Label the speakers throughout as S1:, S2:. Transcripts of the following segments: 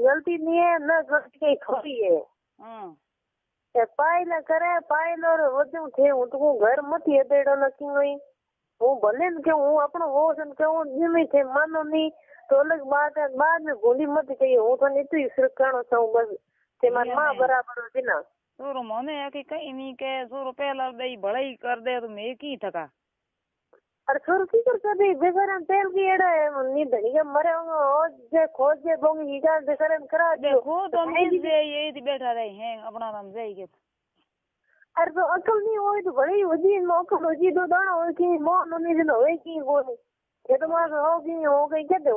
S1: गलती नहीं है न गलती कहीं थोड़ी है। पायल करे पायल और वजू थे हूँ तो घर मत हेडेड़ो लकी हुई हूँ भले न के हूँ अपनो वो सन के हूँ जिम्मे थे मानो नहीं तो अलग बात है बाद में भूली मत कही हूँ तो नहीं तो इसर कहना चाहूँ बस ते मार माँ बराबर होती ना
S2: सोरो मोने है कि कहीं नहीं के सोरो पहला दई भलाई कर दे तो मैं की थका
S1: अरे सोरो की कर दे बेगरम तेल की एड़ा है नी धनी के मरे होंगे जे खोज जे बोंगी हिगा बेगरम करा
S2: देखो तो नहीं जे ये बैठा रहे हैं अपना नाम जाएगी
S1: अरे तो अकल नहीं हो तो बड़ी वजी मौका वजी दो दाना हो कि मो नहीं दिन होए की वो ये तो मार हो कि हो गई क्या दे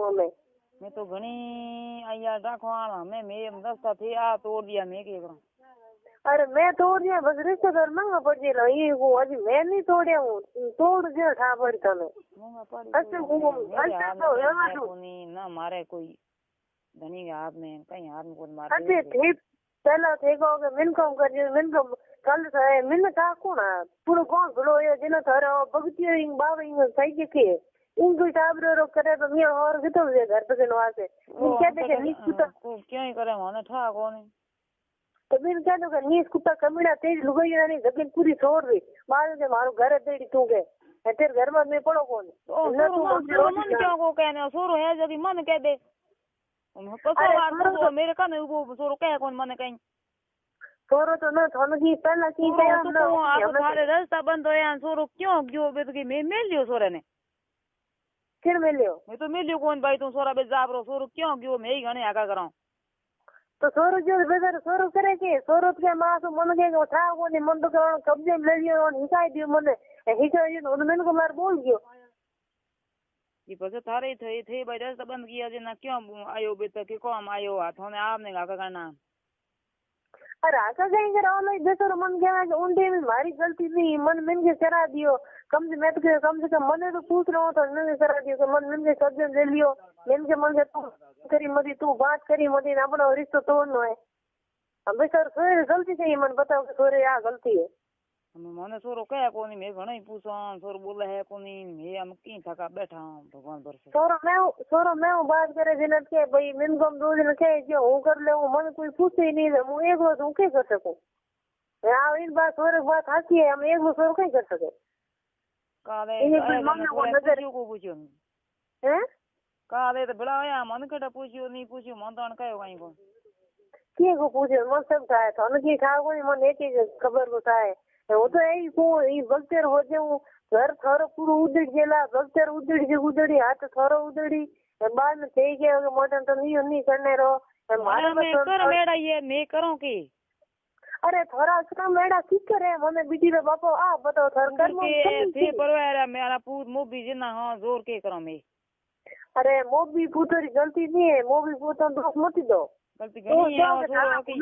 S2: मैं तो घनी आया डाकवाला मैं दस्ता थे आ तोड़ दिया मैं के करूं
S1: अरे मैं तोड़ दिया बस रिश्तेदार महंगा पड़ गया ये वो अजी मैं नहीं तोड़िया हूँ तोड़ दिया ठा पड़ तने
S2: महंगा पड़
S1: अच्छा वो अच्छा तो है तो
S2: नहीं ना मारे कोई धनी के हाथ में कहीं हाथ में कोई मार
S1: अच्छा ठीक पहला थे को के मिन कम कर मिन कम कल से मिन का कोना पूरा कौन भलो ये जिन थारे भगतियो इन बाबा इन सही के इनको हिसाब रो करे तो मैं और कितो घर पे नवा से इन क्या देखे नीच कुत्ता
S2: को क्यों ही करे माने ठा कोनी
S1: तो बिन क्या तो नीच कुत्ता कमीना तेज लुगाई नहीं जमीन पूरी छोड़ दी बाद में मारो घर तेड़ी तू के तेरे घर में मैं पड़ो कौन
S2: मन क्यों को कहने सोरो है जदी मन कह दे तो मेरे कने वो सोरो कह कौन मन कहीं
S1: सोरो तो ना थन की पहला की टाइम
S2: ना आप सारे रास्ता बंद हो या सोरो क्यों क्यों बेत की मैं मिल लियो सोरे ने
S1: फिर मिलियो
S2: मैं तो मिलियो कौन भाई तू सोरा बे जाबरो सोरो क्यों क्यों मैं ही घणे आका कराऊं
S1: तो सोरो जो बेदर सोरो करे के सोरो के मां सो मन के उठा को नहीं मन तो कब्जे में ले लियो और हिकाई दियो मन हिकाई दियो तो मैंने को मार बोल गयो
S2: ये पसे थारे थे भाई रास्ता बंद किया जे ना क्यों आयो बेत के कौन आयो हाथों ने आपने आका करना
S1: अरे आका कहीं के रहो नहीं बेसर मन के उनडे में मारी गलती नहीं मन मिन के करा दियो कम से कम मन तो पूछ रहा हूँ तो मैंने करा दियो तो मन मिन के कब्जे ले लियो मिन के मन से तू करी मदी तू बात करी मदी ना अपना रिश्ता तोड़नो है अब बेसर सोरे गलती से ही मन बताओ कि सोरे यहाँ गलती है
S2: मैंने सोरो कह कोनी मैं घणा ही पूछा सोरो बोले है कोनी मैं हम की थका बैठा हूं भगवान पर से
S1: सोरो मैं बात करे जिन के भाई मिन को दो दिन के जो हूं कर ले मन कोई पूछे ही नहीं मैं एक बार हूं के कर सकूं यार इन बात सोरे बात हाकी है हम एक बार सोरो कहीं कर सके
S2: काले को पूछो
S1: हैं
S2: काले तो बड़ा या मन कटा पूछियो नहीं पूछियो मन तो कहो कहीं को
S1: के को पूछे मन सब था तो न की खा कोई मन एक ही खबर बताए वो तो यही को ई बगतेर हो जाऊं घर थारो पूरो उदड़ गेला बगतेर उदड़ी हाथ थारो उदड़ी बाद में थे गया मोटन तो नहीं करने रो
S2: मारे में कर मेड़ा ये मैं करूं की
S1: अरे थोड़ा सा मेड़ा की करे मने बीटी रे बापो आ बताओ थर कर
S2: थे परवारा मेरा पूत मोबी जिना हां जोर के करो मैं
S1: अरे मोबी पुतरी गलती नहीं है मोबी पुतन दोस्त मत दो
S2: गलती गनी है और की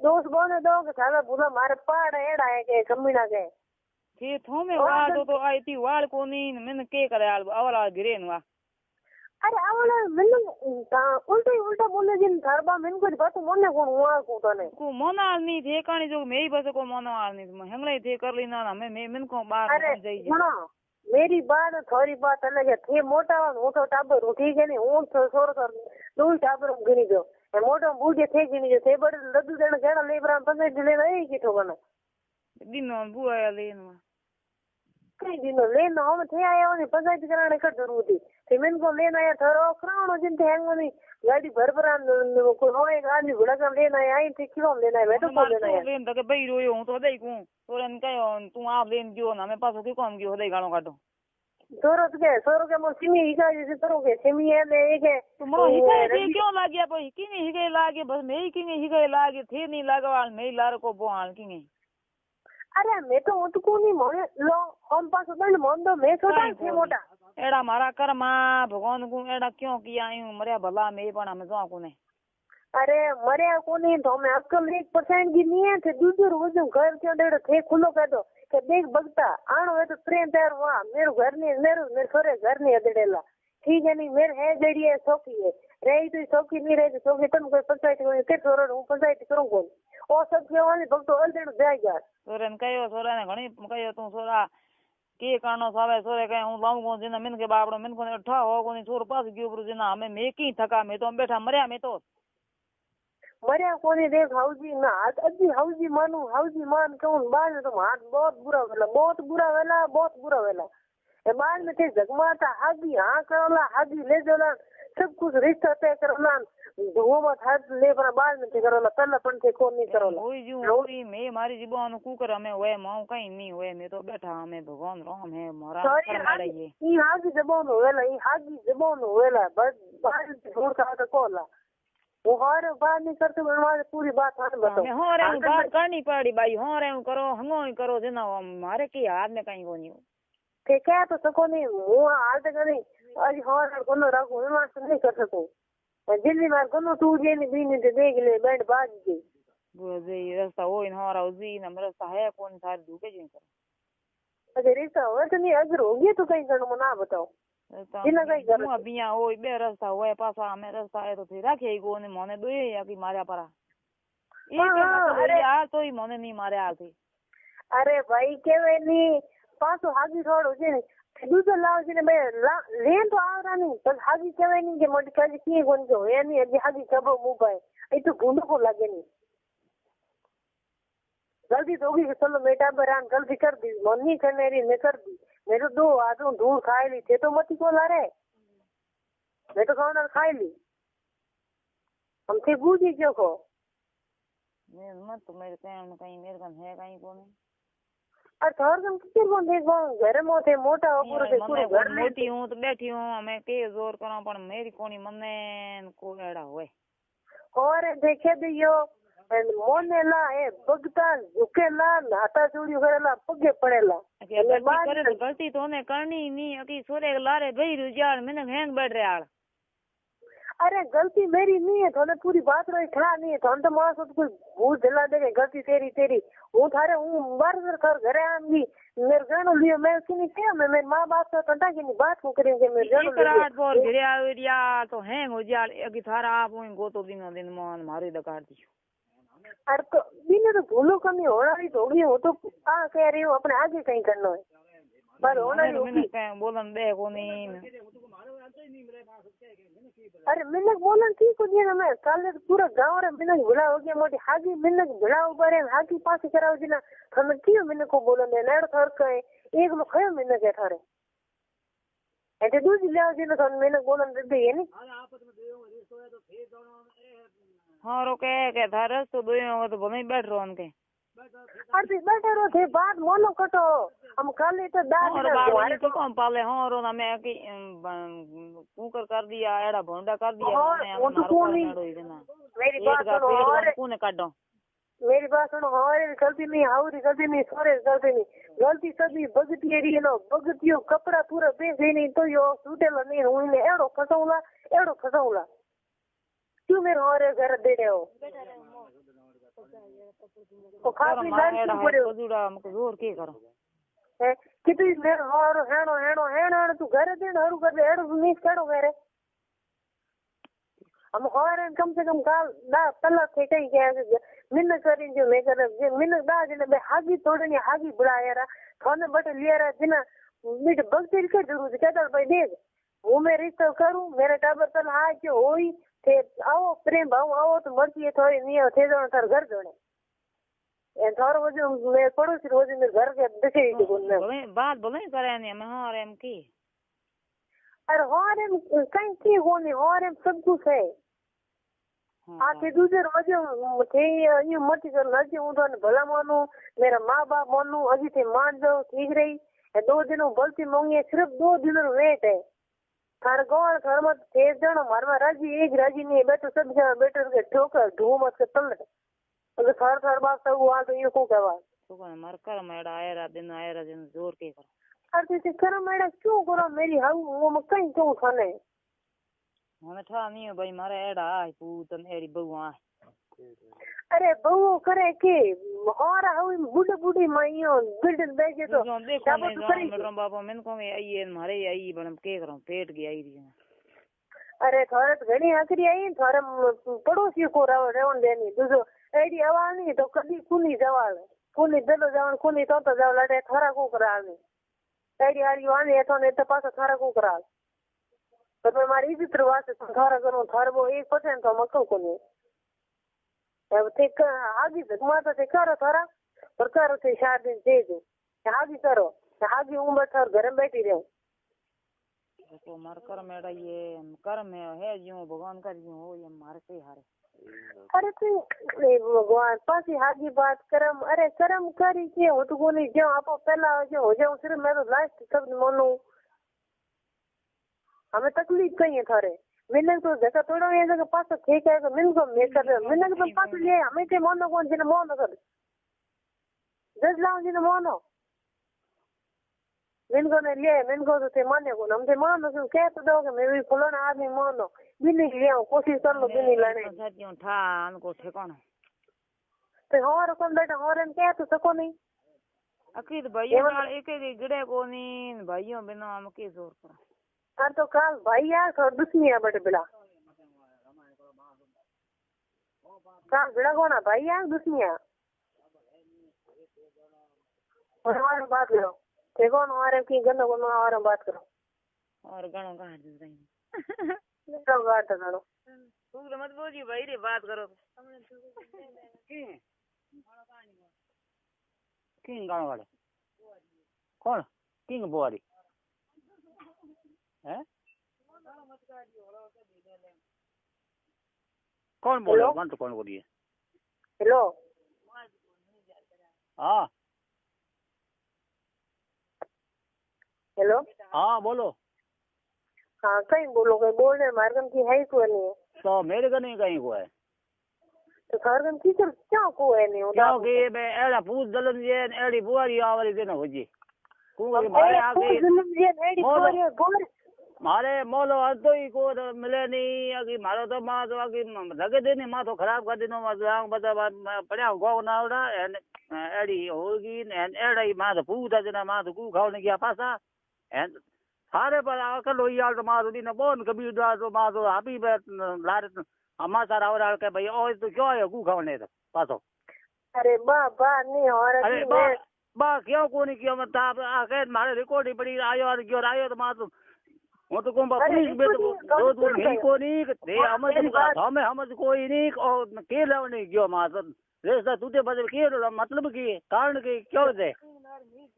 S1: दोस्त बोले दो के थारा बुला मारे पाड़ एड़ा है के कमीना के
S2: थे थो में वाल तो आई थी वाल कोनी मैंने के करे आवला गिरे नवा
S1: अरे आवला मैंने उल्टा बोले जिन थरबा मैंने कुछ बात मोने कोन हुआ को तने को
S2: मोना नहीं थे कानी जो मैं ही बस को मोना नहीं हंगले थे कर लेना ना मैं को बाहर जाई
S1: सुनो मेरी बात थोड़ी बात अलग है थे मोटा वो तो टाबर ठीक है नहीं वो सोर कर दो टाबर गिनी दो मोटो बूढ़े थे गिनी जो थे बड़े लड्डू देना केड़ा लेबरा पंगे दिले नहीं की तो बना
S2: दिनो बुआ लेना
S1: कई दिनो लेना हम थे आया ने पंचायत कराने का जरूरत थी सिमेंट को लेना आया थरो क्राउन जिन थे हैंग नहीं गाड़ी भर को होए गाड़ी बुला कर लेना है आई थे किलो लेना है बेटो को लेना है
S2: लेन तक बई रोयो हूं तो दई को तोरन कयो तू आप लेन दियो ना मैं पासो की कम की दई गालो काटो
S1: सोरो के मो सिमी हिका जैसे तरो के सिमी है ले एक है
S2: तुमरो हिका जे क्यों लागिया भाई की नहीं हिके लागे बस मैं ही की नहीं हिके लागे थे नहीं लागवाल मैं लार को बोहाल की नहीं
S1: अरे मैं तो उतको नहीं मोने लो हम पास दंड मोन दो मैं छोटा थे मोटा
S2: एड़ा मारा कर्मा भगवान को एड़ा क्यों किया आयू मरे भला मैं पण हम जो को ने
S1: अरे मरे को नहीं तो मैं अक्कल 1% की नहीं है थे दूसर हो जो घर के डेढ़ थे खुलो कर दो के देख बगता आनो है तो ट्रेन तैयार हुआ मेरे घर नहीं मेरे छोरे घर नहीं अदड़ेला ठीक है नहीं मेरे है जड़ी है सौखी है रही तो सौखी नहीं रही तो सौखी तुम कोई पंचायत को के छोरो हूं पंचायत करूं कौन ओ सब के वाली भक्तो अलदेण जाएगा
S2: सोरन कयो सोरा ने घणी कयो तू सोरा के कानो सावे सोरे कहीं हूँ लाऊं को जिना मिन के बापड़ो मिन को ने ठा हो को ने छोर पास गयो पर जिना हमें मैं की थका मैं तो बैठा मरया मैं तो
S1: मरिया कोनी देख हाउजी ना अजी हाउजी मान कहूं बाद में तो हाथ बहुत बुरा वेला ए बाद में ते जगमाता हागी हाँ करोला हागी ले जोला सब कुछ रिश्ता तय करोला वो मत हाथ ले पर बाद में ते करोला पहला पण ते कोनी करोला
S2: होई जू होई मैं मारी जीवन को कर हमें होए माऊ कहीं नहीं होए मैं तो बैठा हमें भगवान राम है मोरा कर ये
S1: ई हागी जबान होवेला बस बाद में छोड़ का तो कोला वो हर बात नहीं करते हमारे पूरी बात हाथ बताओ
S2: मैं हो रे बात करनी पड़ी भाई हो रे करो हंगो ही करो जना मारे की हाथ में कहीं कोनी
S1: के क्या तो सको नहीं वो हाल तक नहीं आज हर कोनो रखो मैं नहीं कर सकूं दिल्ली में कोनो तू जे नहीं बीनी दे देख ले बैठ बाज गई
S2: वो जे रास्ता हो इन हो रहा जी ना रास्ता है कौन सारे दुके जी करो
S1: अगर रिश्ता हो तो नहीं अगर होगी तो कहीं करना मना बताओ
S2: इना कहीं करो अबिया हो बे रास्ता होए पासा हमें रास्ता है तो फिर रखे को ने मोने दो या कि मारया परा अरे यार तो ही मोने नहीं मारे आती
S1: अरे भाई केवे नहीं पासो हागी रोड हो जे दूसरा लाओ जी ने मैं लेन तो आ रहा नहीं पर हागी केवे नहीं के मोटी काजी की कोन जो है नहीं अभी हागी कबो मुंह पाए ए तो गुंड को लगे नहीं गलती तो होगी चलो बेटा बरान गलती कर दी मम्मी करने रही मैं कर दी मेरे दो आदू दूर खाई ली थे तो मत को ला रे मैं तो खाना खाई ली हमसे बूझी क्यों को
S2: मैं मत तो मेरे कहने में कहीं मेरे कन है कहीं कोने
S1: और थोर कम किसी को देखो घर में थे मोटा हो पूरे से पूरे घर में
S2: मोटी हूं तो बैठी हूं मैं के जोर करा पर मेरी कोनी मने को एड़ा होए
S1: और देखे दियो मोने ला ए भगता झुकेला नाता चूड़ी करेला पगे पड़ेला
S2: गलती तो ने करनी नहीं अकी सोरे लारे भई रुजाल मैंने हैंग बैठ रे आल
S1: अरे गलती मेरी नहीं है थोने पूरी बात रही खड़ा नहीं है तो मास कोई भूल दिला देगे गलती तेरी हूँ थारे हूँ बार कर घरे आऊंगी मेरे गानो लियो मैं उसकी नहीं किया मैं मेरी माँ बाप से कंटा की नहीं बात को करेंगे मेरे गानो
S2: रात बोल घरे आविया तो हैंग हो जा अकी थारा आप हुई गो तो दिन मान मारे दकार दियो
S1: अरे तो बिना तो भूलो कमी होना ही थोड़ी हो तो आ कह रही हो अपने आगे कहीं करना है पर होना ही होगी
S2: बोलन दे को नहीं
S1: अरे मिनक बोलन ठीक हो गया मैं कल पूरा गांव रे मिनक भिड़ा हो गया मोटी हागी मिनक भिड़ा ऊपर है हागी पास कराओ जी ना थन क्यों मिनक को बोलन दे नेड़ थर कहे एक लो खयो मिनक है थारे ऐसे दूसरी ले जी ना थन मिनक बोलन दे ये नहीं
S2: हां रोके के थारे तो दोयो तो भले बैठ रो उनके
S1: अरे बैठे रहो थे बात मोनो कटो हम कल तो दाद
S2: हमारे तो कौन पाले हो रो ना मैं की कुकर कर दिया एड़ा भोंडा कर दिया मैंने
S1: वो तो कौन नहीं मेरी बात सुनो और
S2: कौन काटो
S1: मेरी बात सुनो और गलती नहीं हाउरी गलती नहीं सोरे गलती नहीं गलती सभी भगती एरी नो भगतियो कपड़ा पूरा बेचे नहीं तो यो सूटेला नहीं हुई एड़ो फसाऊला क्यों मेरे और घर दे रहे हो तो खाली लाइन क्यों पड़े हो
S2: जुड़ा हमको जोर के करो
S1: है कितनी देर और हेणो तू घर दे हरु कर दे एड़ो मिस करो करे हम और कम से कम काल दा तला थे कहीं क्या मिन करी जो मैं कर मिन दा जने बे हागी तोड़नी हागी बुला यार थाने बट लिया रा जिना मिट भक्ति के जरूर कहता भाई देख वो मैं रिश्ता करूं मेरे टाबर तल हां जो होई थे आओ प्रेम भाव आओ तो मर्जी है थोड़ी नहीं हो थे जो थार घर जोड़े ए थार वो जो मैं पड़ोसी रोज मेरे घर के देखे ही बोलने
S2: बात बोले करे नहीं मैं हां एम की
S1: अरे हां कहीं की होनी हां सब कुछ है आके दूसरे रोज थे ये मत कर नजी हूं तो भला मानू मेरा माँ बाप मानू अभी थे मान जाओ ठीक रही 2 दिन गलती मांगी सिर्फ 2 दिन वेट है थार गोल घर में थे जण मारवा राजी एक राजी नहीं बैठो सब बेटर के ठोकर धूम मत तल अगर थार थार बात सब हुआ तो ये को कहवा
S2: तो कौन मर कर मेरा आया दिन जोर के करो
S1: अरे से कर मेरा क्यों करो मेरी हाउ वो मैं कहीं क्यों खाने
S2: મને ठा नहीं भाई मारे एड़ा आई पूतन एरी बउआ
S1: अरे बहू करे के और हाउ बुढ़ी माइयो बिल्ड देखे तो
S2: देखो मैं बाबा मैंने को आई मारे आई बन के करो पेट गई आई री
S1: अरे थोड़े घणी आखरी आई थोड़े पड़ोसी को रेवन देनी दूसरो एडी आवाज नहीं तो कभी कुनी जवाल कुनी दलो जवान कुनी तो जवाल अरे थोड़ा को करानी एडी हारी वाने तो ने तो पास थारा को करा पर मैं मारी इज्जत वास्ते थारा करूं थार वो 1% तो मको को नहीं अब ते आगे माता ते करो थारा पर करो ते 4 दिन दे दो आगे करो आगे उम्र थार घर में बैठी रहो
S2: तो मार कर मेरा ये कर में है जो भगवान का जो हो ये मार के हारे
S1: अरे तू भगवान पास हागी बात करम अरे करम करी के हो तो नहीं जो आप पहला जो हो जाऊं सिर्फ मैं तो लास्ट सब मानू हमें तकलीफ कहीं है थारे मैंने तो देखा थोड़ा ये जगह पास ठीक है मिल को मैं कर मैंने तो पास ले हमें के मानो कौन जिन मानो कर दस लाओ जिन मानो मिनको ने लिए मिनको तो ते माने को हम ते मानो तो क्या तो दोगे मैं भी फलाना आदमी मानो बिनी ले कोशिश कर लो बिनी लाने
S2: सच्चियों था हमको ठिकाना
S1: तो और कौन बेटा और हम क्या तो सको नहीं
S2: अकीद भाइयों नाल एक एक गिड़े को नहीं भाइयों बिना हम के जोर कर
S1: अरे तो काल भाई यार थोड़ा दुश्मनी बड़े बिला काल बिड़ा कोना भाई यार दुश्मनी और बात करो ते कौन और की गंदा को और बात करो
S2: और गणों का हाथ दे
S1: तो बात करो
S2: तू मत बोलिए भाई रे बात करो
S3: किंग गाँव वाले कौन किंग बुआरी है कौन बोलो कौन तो कौन बोलिए
S1: हेलो
S3: हाँ
S1: हेलो
S3: हाँ बोलो
S1: हाँ कहीं बोलो कहीं बोल रहे मार्गम की है को नहीं
S3: तो मेरे का नहीं कहीं को है
S1: तो मार्गम की कर क्या को है नहीं
S3: क्योंकि मैं एड़ा पूछ दलन ये एड़ी बुआरी आवरी देना हो जी क्योंकि मारे आगे मारे मोलो अर्धो ही को मिले नहीं अगी मारो तो मां तो अगी लगे दे नहीं मां तो खराब कर देनो मां बता पड़या गो ना उड़ा एड़ी होगी एड़ा ही मां तो पूछा जना मां तो कू खाओ ने गया पासा एंड सारे पर अकल होई आल तो मां तो दिन बोन कभी दा तो मां तो हापी लार अम्मा सारा और के भाई ओ तो क्यों है कू खाओ ने पासो
S1: अरे बा नहीं और
S3: अरे बा क्यों को नहीं क्यों मत आके मारे रिकॉर्ड ही पड़ी आयो तो मां तो वो तो कौन पुलिस में तो दो नहीं को नहीं दे हमज कोई नहीं और के लाव नहीं क्यों मां तो रेसा तूते बदल के मतलब की कारण के क्यों दे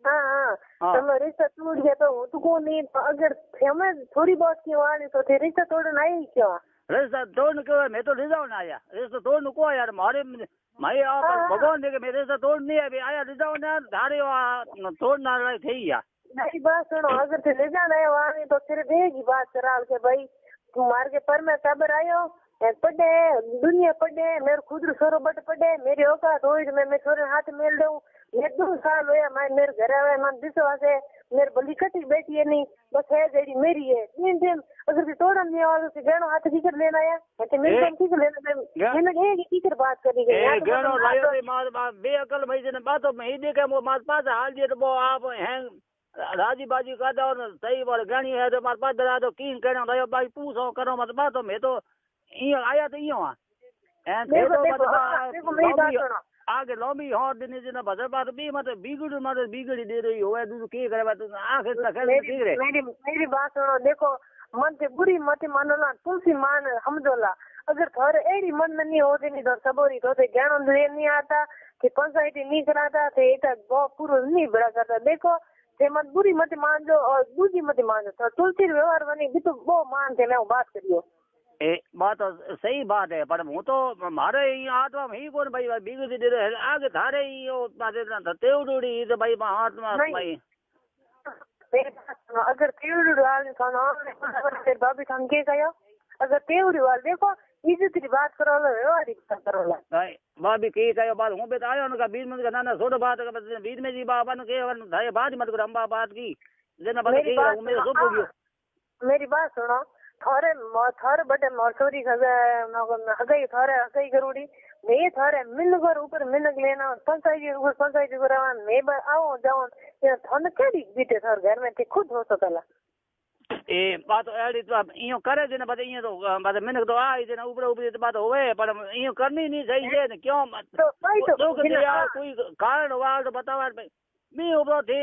S1: हां तो रिश्ता टूट गया तो तू को नहीं अगर हमें थोड़ी बहुत की वाली तो थे रिश्ता तोड़ना ही क्यों
S3: रेसा तोड़ने के मैं तो ले जाओ ना आया रेसा तोड़ने को यार मारे मैं आप भगवान देखे मेरे से तोड़ नहीं है आया ले जाओ ना धारे तोड़ना रहे थे या
S1: नहीं बात सुनो अगर थे ले जाना है वहां तो सिर्फ एक ही बात करा के भाई तू मार के पर मैं कबर आयो पढ़े दुनिया पढ़े मेरे खुद सोरो बट पढ़े मेरी औकात हो मैं छोरे हाथ मेल दूं ये 2 साल होया मैं मेरे घर आवे मन विश्वास है मेरे बली कटी बेटी है नहीं बस है जेडी मेरी है दिन दिन अगर भी तोड़न नहीं आवे तो गणो हाथ की कर लेना है तो मेरे काम की कर लेना मैंने एक की कर बात करी गई
S3: गणो लायो दे मार बेअकल भाई जने बातों में ही देखे वो मार पास हाल दिए तो वो आप हैं राजी बाजी का दो सही बोल गणी है तो मार पास दरा दो किन कहना रहो भाई पूछो करो मत बातों में तो ये आया तो यो हां देखो मेरी बात सुनो आगे लंबी हो दिन दिन बदर बात भी मत बिगड़ी दे रही हो तू के करे बात आखिर तक ठीक रे
S1: मेरी बात सुनो देखो मन से बुरी मत मानो ना तुलसी मान हमदोला अगर घर एडी मन में नहीं होती नहीं तो सबोरी तो ज्ञान नहीं आता कि पंचायत नहीं कराता थे बहुत पूरा नहीं बड़ा करता देखो ते मत बुरी मत मान दो और दूसरी मत मान दो तो तुलसी व्यवहार बनी भी तो वो मान थे मैं बात करियो
S3: बात तो सही बात है पर हूँ तो मारे आत्मा में ही कौन भाई बिगड़ी दे रहे आगे थारे ही वो बात तेवड़ी तो भाई आत्मा भाई
S1: अगर तेवड़ी वाल खाना भाभी खान के गयो अगर तेवड़ी वाल देखो इज्जत की बात करो व्यवहार करो
S3: नहीं भाभी की कहो बात हूँ बेटा आयो उनका 20 मिनट का ना छोड़ो बात बीच में जी बाबा ने के बात मत करो हम बात की जना बात की मेरे सब हो गयो
S1: मेरी बात सुनो थोरे बटे मोरसोरी हगई थोरे हगई करूड़ी मैं थोरे मिलगर ऊपर मिलग लेना पंचायत करावा मैं आओ जाओ थन केड़ी बीते थोर घर में ते खुद हो सकला
S3: ए बात एडी तो इयो करे जे न बते इयो तो बात मिनक तो आई जे न ऊपर तो बात होवे पर इयो करनी नहीं सही है क्यों
S1: तो भाई तो
S3: कोई कारण हुआ तो बतावा मैं ऊपर थे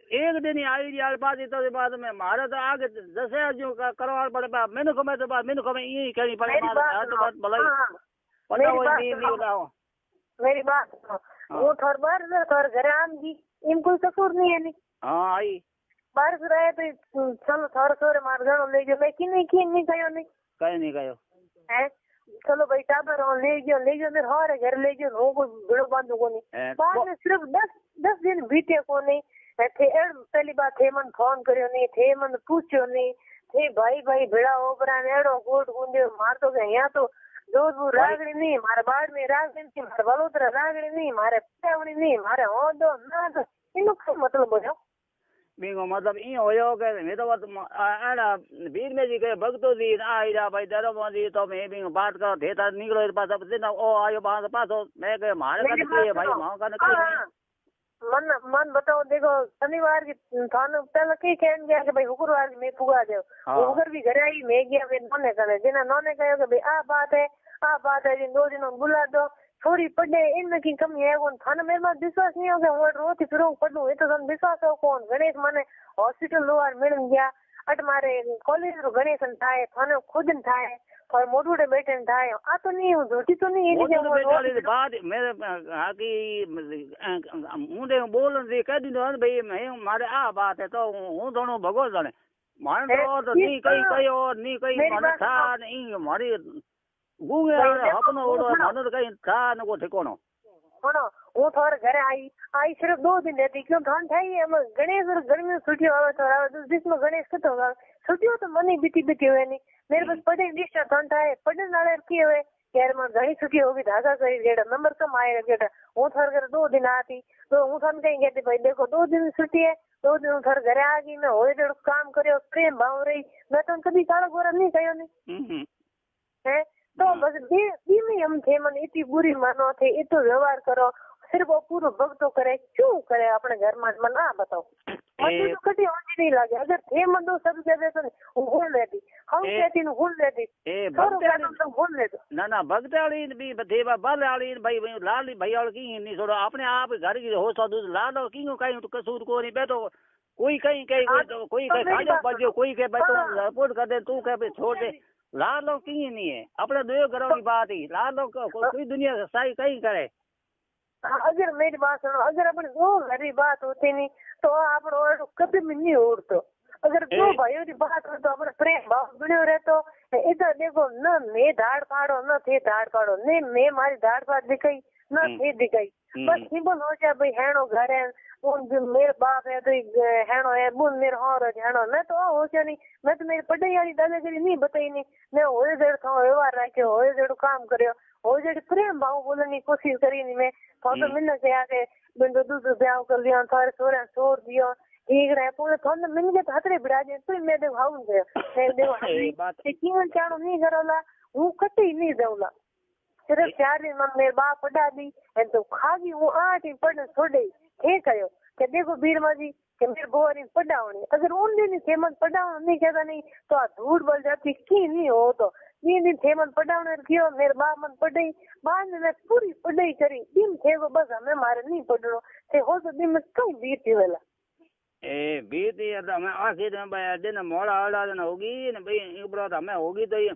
S3: एक दिन आई यार बात तो बाद में मारे तो आगे 10 जो करवा पड़े बा मैंने कमे तो बात मैंने कमे ये कहनी पड़े बात तो बात भलाई पता वो नहीं लाओ
S1: मेरी बात वो थोर बार थोर घर आम जी इन कोई कसूर नहीं है नहीं
S3: हां आई
S1: बारिश रहे तो चलो थोर थोर मार गणो ले जो मैं की नहीं कयो नहीं
S3: कयो
S1: है चलो भाई टाबर ले जो मेरे हमारे घर ले जो नो को बड़ो बांधो को नहीं बाद में सिर्फ 10 दिन बीते को नहीं थे पहली बात थे मन फोन करियो नहीं थे मन पूछो नहीं थे भाई भेड़ा हो बरा नेड़ो गोट गुंदे मार तो गए यहाँ तो जोधपुर रागड़ी नहीं मारे बाढ़ में रागड़ी नहीं मारे बलोतरा रागड़ी नहीं मारे पेवड़ी नहीं मारे हो दो ना तो इनको क्या मतलब हो
S3: बिंगो मतलब ई होयो के मैं तो आड़ा वीर में जी के भक्तो जी आईरा भाई दरबो जी तो मैं बिंगो बात कर थे ता निकलो पास अब दिन ओ आयो बात पासो मैं के मारे का भाई मां का
S1: मन बताओ देखो शनिवार की थाने पहले कई कहन गया कि भाई शुक्रवार की मैं पुगा दे उगर भी घर आई मैं गया वे नोने करे जिना नोने कहो कि भाई आ बात है जिन 2 दिन बुला दो थोड़ी पढ़े इनमें की कमी है कौन थाने मेरे में विश्वास नहीं हो गया वो रोज फिर पढ़ू ये तो सन विश्वास हो कौन गणेश माने हॉस्पिटल लोहार मिल गया अट मारे कॉलेज रो गणेश थाए थाने खुद थाए और मोटूडे बैठे थाए आ तो नहीं हूं झूठी तो नहीं है
S3: ये बात मेरे आकी मुंडे बोलन दे कह दिनो भाई मैं मारे आ बात है तो हूं दोनों भगो जाने मान तो नहीं कई और नहीं कई माने था नहीं मारी गूंगे अपनो ओडो मानो तो कहीं था न को ठिकानो
S1: सुनो वो थोर घर आई सिर्फ 2 दिन रहती क्यों ठंड है ये गणेश और गर्मी में छुट्टी आवे तो आवे तो जिसमें गणेश कतो होगा छुट्टी तो मनी बीती हुए नहीं मेरे पास पढ़े डिस्टा ठंड है पढ़ने वाले की हुए यार मैं घणी छुट्टी होगी धागा करी जेड़ा नंबर कम आएगा जेड़ा वो थोर घर 2 दिन आती तो वो थन कहीं कहते भाई देखो 2 दिन छुट्टी है 2 दिन थोर घर आ गई मैं होए जेड़ो काम करियो प्रेम भाव रही मैं तो कभी काला गोरा नहीं कयो नहीं है तो बस दी में हम थे मन इतनी बुरी मानो थे इतो व्यवहार करो सिर्फ वो पूरा भक्तो करे क्यों करे अपने घर में मन आ बताओ मुझे तो कभी होने नहीं लगे अगर थे मन तो सब कहते तो भूल लेती हम कहती न भूल लेती
S3: ए भक्ताली
S1: तो भूल लेते
S3: ना भक्ताली भी देवा बालाली भाई लाली भैया की नहीं छोड़ो अपने आप घर की हो सो लालो की कहीं तो कसूर को नहीं बैठो कोई कहीं कोई खाने बजो कोई के बैठो रिपोर्ट कर दे तू कह छोड़ दे ला लो की नहीं है अपने 2 घरों की बात ही ला लो कोई दुनिया सही कहीं करे
S1: अगर मेरी बात सुनो अगर अपने 2 घर की बात होती नहीं तो आप कभी भी नहीं उड़तो अगर 2 भाइयों की बात हो तो अपने प्रेम भाव बनो रहे तो इधर देखो न मैं धाड़ फाड़ो न थे धाड़ फाड़ो नहीं मैं मारी धाड़ फाड़ दिखाई न थे दिखाई बस सिंपल हो जाए भाई हैणो घर है मेरे बाप है तो हैणो है बुन मेरे और हैणो मैं तो हो क्या नहीं मैं तो मेरी पढ़ाई वाली दादागिरी नहीं बताई नहीं मैं होए जेड़ था व्यवहार रखियो होए जेड़ काम करियो हो जेड़ प्रेम भाव बोलने की कोशिश करी नहीं मैं तो मिलने से आके बिंदु दूध ब्याह कर लिया थारे सोरे छोड़ दियो ठीक रहे पूरे थोड़ा मिल के हथरे बिड़ा दे तो मैं देखो हाउन गया मैं देखो क्यों चाणो नहीं करोला हूं कटी नहीं जाऊला सिर्फ 4 दिन में मेरे बाप पढ़ा दी तो खागी वो 8 दिन पढ़ने छोड़े थे कयो कि देखो बीरमा जी कि मेरे बुआ पढ़ावनी अगर उन दिन थेमन पढ़ावनी नहीं कहता नहीं तो धूड़ बल जाती की नहीं हो तो 3 दिन थेमन पढ़ावने कियो मेरे बाप मन पढ़ाई बाद में पूरी पढ़ाई करी दिन थे वो बस हमें मारे नहीं पढ़नो थे हो तो दिन में कई बीती वेला
S3: ए बीती है मैं आखिर में भाई दिन मोड़ा आड़ा दिन होगी ने भाई इबरो हमें होगी तो ये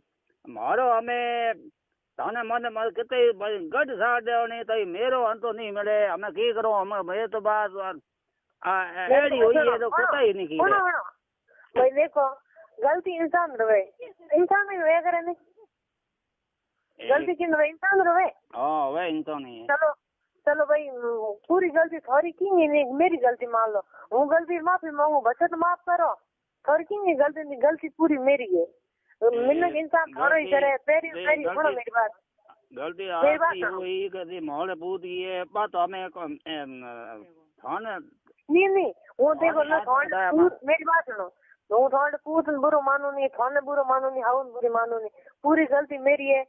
S3: मारो हमें ताने मन मत किते गड साथ दे नहीं तो मेरो अंतो नहीं मिले हमें की करो हमें मैं तो बात एड़ी हुई है तो पता ही नहीं की
S1: भाई देखो गलती इंसान रवे इंसान ही वे करे नहीं गलती किन रवे इंसान रवे
S3: हां वे इंसान ही है
S1: चलो भाई पूरी गलती थोड़ी की नहीं मेरी गलती मान लो हूं गलती माफी मांगू बच्चे तो माफ करो थोड़ी की गलती पूरी मेरी है मिलने इंसान थोड़ा ही करे पेरी सुनो मेरी बात
S3: गलती आपकी हुई कभी मोहल्ले पूछ ये बात हमें थाने
S1: नहीं वो देखो ना मेरी बात सुनो तो थोड़ा पूछ बुरो मानो नहीं थाने बुरो मानो नहीं हाउन बुरी मानो नहीं पूरी गलती मेरी है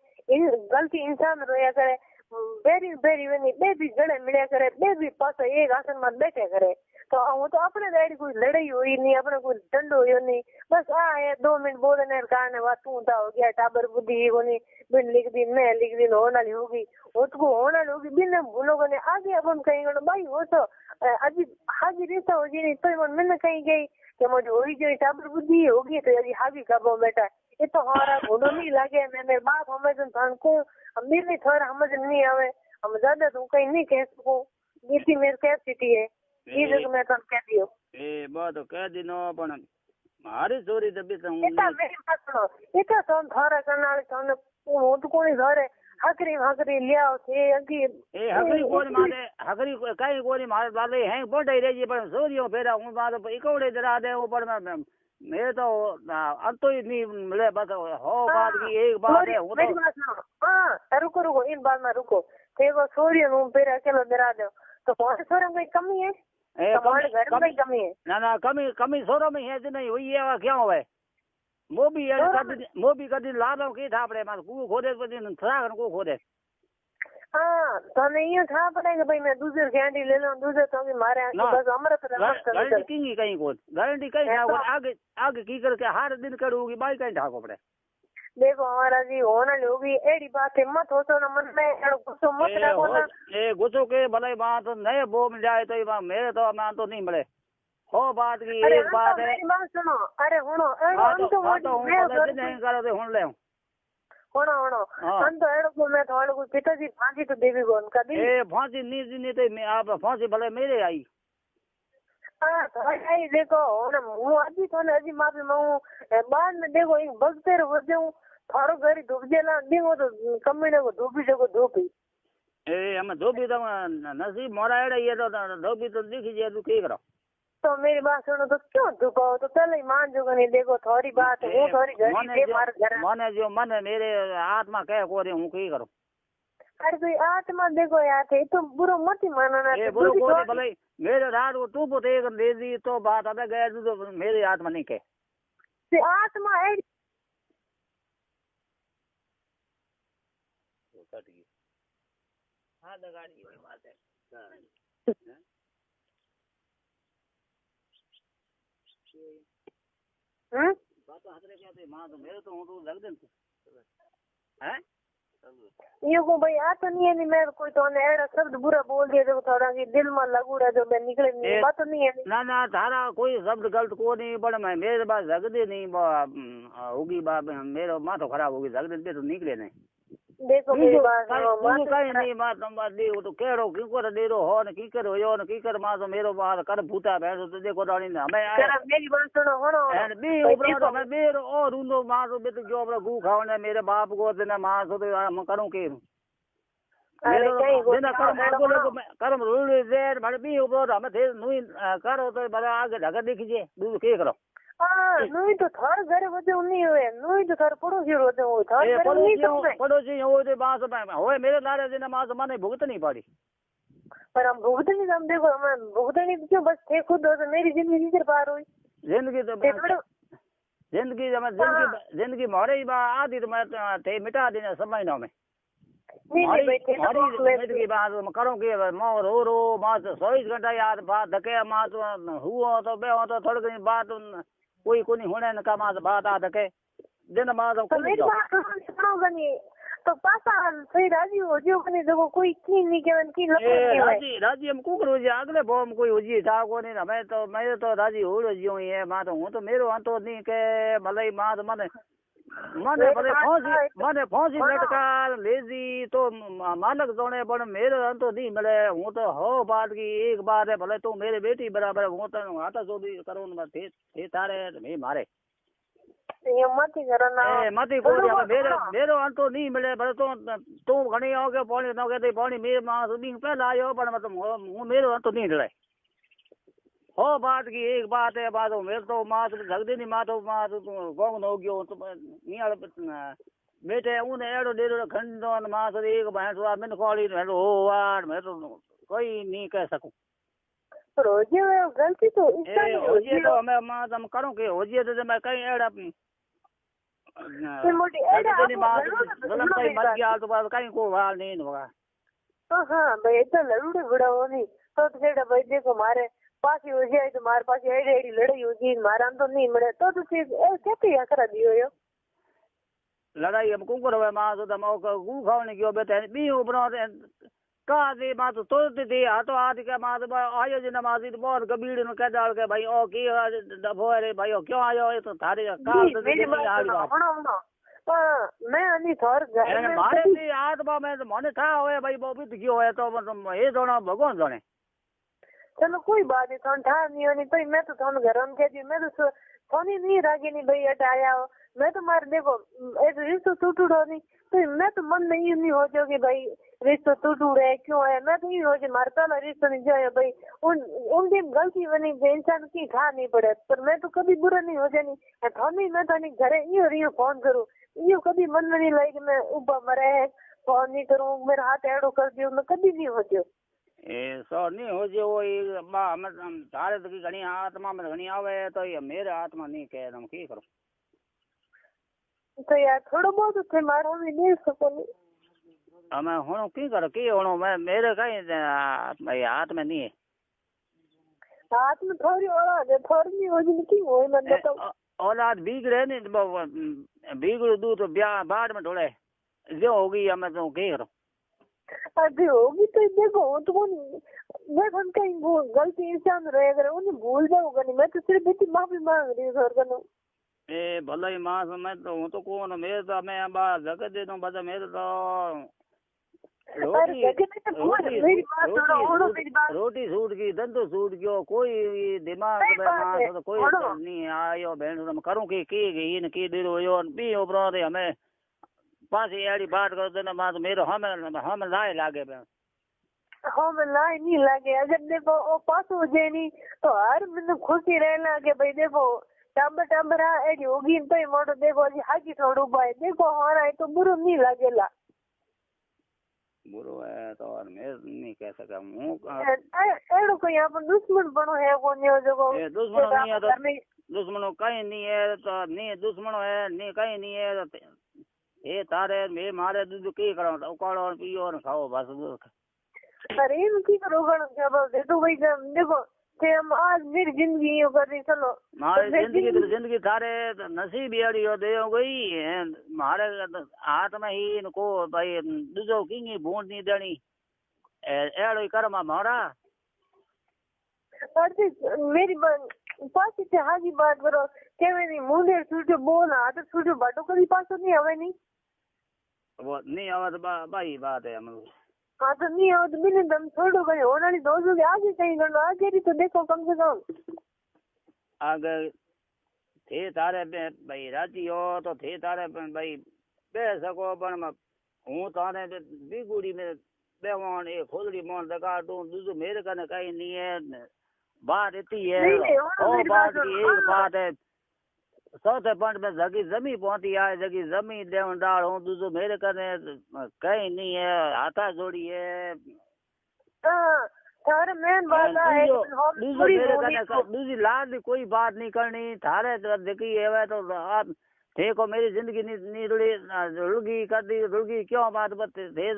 S1: गलती इंसान रोया करे बेरी बेरी बनी बेबी गले मिले करे बेबी पास एक आसन में बैठे करे तो हूँ तो अपने ॾाढी कोई लड़ाई हुई नहीं, अपने कोई डंडो हुयो नहीं, बस है 2 मिनट बोलने के कारण बात तू था हो गया टाबर बुद्धि कोनी बिन लिख दी मैं लिख दी होने वाली होगी उसको होने वाली होगी बिन लोगों ने आगे अपन कहीं भाई वो तो अभी हाजी रिश्ता हो जी नहीं तो मैंने कहीं गई कि मुझे होगी जो टाबर बुद्धि होगी तो अभी हाजी कब बेटा ये तो हमारा घोड़ो नहीं लगे मैंने बात हमें को मेरी थोड़ा समझ नहीं आवे हम ज्यादा तो कहीं नहीं कह सकूं ये मेरी कैपेसिटी है ये जगह मैं तो कह दियो
S3: ए बात तो कह दी नो पण मारी चोरी दबी तो
S1: इतना मेरी बात सुनो इतना तो थारा करना वाले तो वो तो कोई घरे हकरी लिया थे अगी
S3: ए हकरी कोनी मारे हकरी काई कोनी मारे वाले हैं बोडे रे जी पण चोरियो फेरा हूं बात इकोड़े जरा दे ऊपर में मैं तो अंतो ही नहीं मिले बस हो बात की एक बात है वो
S1: मेरी बात सुनो हां रुको इन बात में रुको देखो सूर्य नु पेरा अकेला डरा दो तो कौन सोरा में कमी है हमारे घर में कमी है
S3: ना कमी सोरा में है नहीं हुई है क्या हुआ मो भी कदी लालो की था आपने मां को खोदे पदी थरागन को खोदे
S1: हां तो नहीं था पड़ेगा भाई मैं दूसरे गारंटी ले लूं दूसरे तो भी मारे आके बस हमारा तो
S3: गारंटी किंगी कहीं को गारंटी कहीं था आगे आगे की करके हर दिन करूंगी बाई कहीं ठाको पड़े
S1: देखो हमारा जी होना लोगी एड़ी बात है मत हो तो ना मन में गुस्सा मत रखो ना
S3: ए गुस्सो के भले बात नए बो मिल जाए तो मेरे तो मैं तो नहीं मिले हो बात की एक बात है
S1: मेरी बात सुनो अरे हुनो हम तो
S3: मैं नहीं करो तो हुन ले
S1: हुनो हम तो एड़ो को मैं थोड़ा को पिताजी फांसी तो देवी को उनका दी
S3: ए फांसी नहीं तो मैं आप फांसी भले मेरे आई
S1: हां तो आई देखो ना हूं अभी तो ना अभी माफी मांगू बाद में देखो एक भक्ते रो जाऊं थारो घरी धूप जेला देखो तो कमीने को धूपी जको धूपी
S3: ए हम धोबी तो नसीब मोरा एड़ा ये तो धोबी तो दिखी जे तू की करो
S1: तो मेरी बात सुनो तो क्यों धुपाओ तो पहले ही मान जो नहीं देखो थोड़ी बात है वो थोड़ी घर से मार घर
S3: माने जो मन मेरे आत्मा कह को रे हूं की करो
S1: अरे कोई आत्मा देखो यार थे तो बुरो मत ही मानना
S3: ए बुरो को भले मेरे रात को तू पोते एक दे दी तो बात अबे गए तो मेरी आत्मा नहीं कह
S1: से आत्मा है
S3: कट गई हां दगाड़ी हुई बात है बात हतरे क्या थे मां तो मेरे तो हूं तो लग दे हैं
S1: ये को भाई आ तो नहीं है नहीं मेरे कोई तो ने एड़ा शब्द बुरा बोल दिया जो थोड़ा की दिल में लगूड़ा जो मैं निकले नहीं बात तो नहीं है
S3: ना थारा कोई शब्द गलत को नहीं पर मैं मेरे पास जग दे नहीं होगी बाप मेरा मां तो खराब होगी जग दे तो निकले नहीं
S1: देखो मेरी बात
S3: तू कहीं नहीं मां तुम बात दी तो केड़ो की को दे रो हो न की करो यो न की कर मां तो मेरो बात कर भूता बैठो तो देखो रानी ना मैं
S1: मेरी बात सुनो होनो
S3: एंड बी ऊपर मैं बेर ओ रुंदो मां तो बित जो अपना गू खावने मेरे बाप को देना मां तो हम करूं के मेरे बिना कर्म रूल देर भड़ बी ऊपर हम थे नुई करो तो बड़ा आगे ढका देखिए दूर के करो
S1: नुई तो थार घर वजे नहीं हुए नुई तो थार पड़ोसी होते हो थार घर नहीं तो
S3: पड़ोसी हो दे बात में होए मेरे लारे दिन मां तो माने भुगत नहीं पड़ी
S1: पर हम भुगत नहीं हम देखो हम भुगत नहीं क्यों बस थे खुद हो तो मेरी जिंदगी किधर पार हुई
S3: जिंदगी तो जिंदगी मोरे ही बा आधी तो मैं थे मिटा देना समय ना में
S1: नहीं बैठे
S3: जिंदगी बात करो के मां रो मां तो 24 घंटा याद बात धके मां तो हुओ तो बे हो तो थोड़ी बात कोई कोनी होने न का मां बात आ धके दिन मां तो
S1: मेरी बात सुनो गनी तो पासा सही राजी हो जो कने देखो कोई की नहीं केवन की लपट
S3: राजी हम कुकरो जे अगले बम कोई होजी था कोनी ना मैं तो राजी हो जो ये मां तो हूं तो मेरो अंतो नहीं के भले मां तो मने फांसी लटका लेजी तो मालक जोने पण मेरे अंतो नहीं मिले हूं तो हो बात की एक बात है भले तू मेरे बेटी बराबर हूं तो आता जो भी करो न थे तारे मैं मारे
S1: ये मत करो ना
S3: मत को मेरो अंतो नहीं मिले भले तू घणी हो के पानी न के पानी मेरे मां सुबह पहले आयो पर मतलब हूं मेरो अंतो नहीं मिले हो बात की एक बात है बात मेरे तो मां तो जगदी नहीं मां तो गोंग हो गयो तो नियाल बेटे उने एड़ो डेड़ो खंडो मां तो एक भैंस मिन कोली हो वार मैं तो कोई नहीं कह सकूं
S1: रोजे गलती तो
S3: होजे तो मैं मां तुम करो के होजे तो मैं कहीं एड़ा
S1: मोटी एड़ा
S3: मां गलत कहीं मर गया तो बात कहीं को हाल नहीं होगा
S1: हां भाई तो लड़ूड़े बड़ा होनी तो जेड़ा भाई देखो मारे पासी हो जाए तो मारे पास एडी एडी लड़ाई हो गई मारा तो नहीं मिले तो कैसे या करा दियो यो
S3: लड़ाई हम कुकर वे मां तो मो गु खाने क्यों बेटे बी ऊपर का दे मां तो दे आ तो आज के मां तो आयो जी नमाजी तो बहुत गबीड़ न कह डाल के भाई ओ की दफो रे भाई क्यों आयो ये तो थारे काल तो
S1: मेरी बात सुनो मैं अनी थोर घर में
S3: मारे दी आत्मा में तो मने था होए भाई बोबी तो क्यों है तो ये दोना भगवान जाने
S1: चलो कोई बात नहीं थोन ठा नहीं होनी भाई मैं तो थोन घर में कह दी मैं तो थोनी नहीं रागी नहीं भाई हटाया हो मैं तो मार देखो ऐसे रिश्तो टूटूड़ो नहीं तो मैं तो मन नहीं हो जाओगे भाई रिश्तो टूटूड़े क्यों है मैं तो नहीं हो जाए मारे पहला रिश्तो नहीं जाए भाई उनकी गलती बनी इंसान की खा नहीं पड़े पर मैं तो कभी बुरा नहीं हो जानी थोनी मैं तो घरे यो फोन करूँ यो कभी मन में नहीं लगे मैं ऊपर मरे फोन नहीं करूँ मेरा हाथ एड़ो कर दियो मैं कभी नहीं हो जाओ
S3: सो नहीं हो जो तारे तो घनी आत्मा में घनी आवे तो ये मेरे आत्मा नहीं कह हम की करो
S1: तो यार थोड़ा बहुत थे मारो भी नहीं सको नहीं
S3: हमें होनो की करो की होनो मैं मेरे कहीं हाथ में नहीं है
S1: हाथ में थोड़ी औलाद है थोड़ी नहीं हो जी की हो मैं बताओ
S3: औलाद बिगड़े नहीं बिगड़ दू तो ब्याह बाद में ढोले जो होगी हमें तो की करो
S1: अभी होगी तो देखो तो मैं कहीं गलती इंसान रहेगा उन्हें भूल जाऊंगा नहीं मैं तो सिर्फ इतनी माफी मांग रही हूँ सर का
S3: ए भला ही मां समझ तो हूं तो कौन मेरे तो मैं बा जगह दे दूं बस मेरे तो रोटी सूट की धंधो सूट गयो कोई दिमाग में मां तो कोई नहीं आयो बहन तो करूं की इन की दिरो यो बी ओबरो दे हमें पासी एड़ी बात कर देना मां तो मेरे हम लाए लागे पे
S1: हम लाए नहीं लागे अगर देखो ओ पास हो जाए नहीं तो हर मैंने खुशी रह लागे भाई देखो टाबर एडी होगी तो मोटो देखो जी हाजी थोड़ो भाई देखो हमारा तो बुरो नहीं लागेला
S3: बुरो है तो और मैं नहीं कह सका हूं
S1: एड़ो कोई अपन दुश्मन बनो है कोनी हो जो
S3: ए दुश्मन नहीं है तो दुश्मन कहीं नहीं है तो नहीं दुश्मन है नहीं कहीं नहीं है तो ये तारे मैं मारे दूध की करो उकाड़ो और पियो और खाओ बस
S1: अरे की करोगा जब देखो भाई देखो हम आज मेरी जिंदगी यो कर रही चलो
S3: मारी जिंदगी थारे नसीब एड़ी हो दे गई मारे हाथ में ही इनको भाई दूजो किंगी भूंड नहीं देनी एड़ो कर्म मारा
S1: मेरी पास हाजी बात करो केवे नहीं मुंह छूटो बोल हाथ छूटो बाटो कभी पास नहीं हवे नहीं
S3: वो नहीं आवा तो भाई बात है हम
S1: हाँ तो नहीं हो तो बिना दम छोड़ो कहीं होना नहीं दोस्तों के आगे कहीं करना आगे भी तो देखो कम से कम
S3: आगे थे तारे भाई राजी हो तो थे तारे भाई बे सको पर हूँ तारे बिगुड़ी में बेवान एक खोलड़ी मोन लगा दूं दूसरे मेरे कने कहीं नहीं है बात इतनी है और बात की एक बात है चौथे पंड में जगी जमी पहुंची आए जगी जमी देवन डाल हूँ दूसरो मेरे कने कहीं नहीं है हाथा जोड़ी है दूसरी लाड कोई बात नहीं करनी थारे देखी है तो आप देखो मेरी जिंदगी नहीं रुड़गी कर दी रुड़गी क्यों बात बते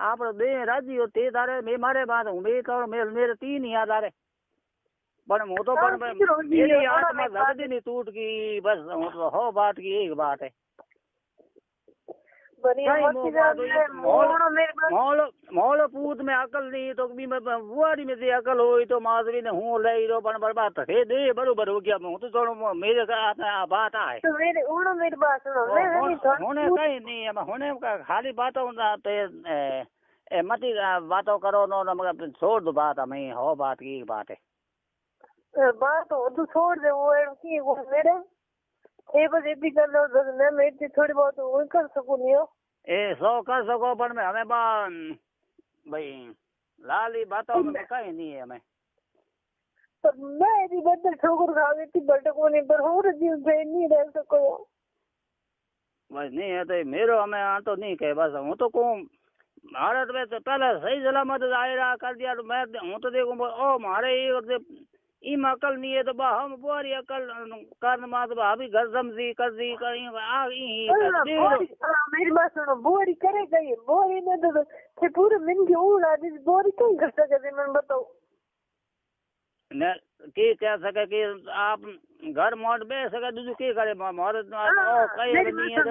S3: आप दे राजी हो थे तारे मैं मारे बात हूँ मेरे तीन ही याद आ रहे पर वो तो पर मेरी आत्मा लगती नहीं टूट की बस हो बात की एक बात है मोल पूत में अकल नहीं तो बुआरी में से अकल हो तो माधवी ने हूँ ले रो पर बर्बाद हे दे बरोबर हो गया हूँ तो थोड़ा मेरे बात आए
S1: मेरी बात सुनो
S3: होने कहीं नहीं है होने का खाली बातों मती बातों करो न छोड़ दो बात हमें हो बात की एक बात है
S1: बात हो तो छोड़ दे वो मेरे ये बस इतनी कर लो मैं इतनी थोड़ी बहुत वो कर सकूँ नहीं हो
S3: ए सो कर सको पर मैं हमें भाई लाली बातों में कहीं नहीं है हमें
S1: पर मैं यदि बदल ठोकर खाओ इतनी भटको नहीं पर हो रही नहीं रह सको
S3: बस नहीं है तो मेरो हमें तो नहीं कहे बस हूँ तो कहूँ भारत में तो पहले सही सलामत आयरा कर दिया तो मैं हूँ तो देखूँ ओ मारे इम अकल नहीं है तो हम बोरी अकल कारण मात भाभी घर समझी कर दी कहीं
S1: मेरी बात सुनो बोरी करे गई बोरी में तो पूरे दिन की उड़ा दी बोरी क्यों कर सके मैंने बताओ
S3: ने की कह सके कि आप घर मोट बे सके दूसू की करे मारे कई नहीं है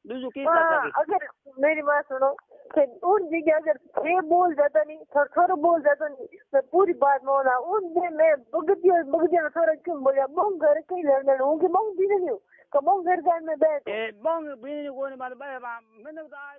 S3: दूसू की कर सके।
S1: अगर मेरी बात सुनो उन जगह अगर छे बोल जाता नहीं थोड़ा बोल जाता नहीं मैं पूरी बात माना उन दिन मैं बगदिया थोड़ा क्यों बोला बंग घर कहीं लड़ने हूँ कि बंग भी नहीं हूँ कब घर में बैठ
S3: बंग भी नहीं कोई बात मैंने बताया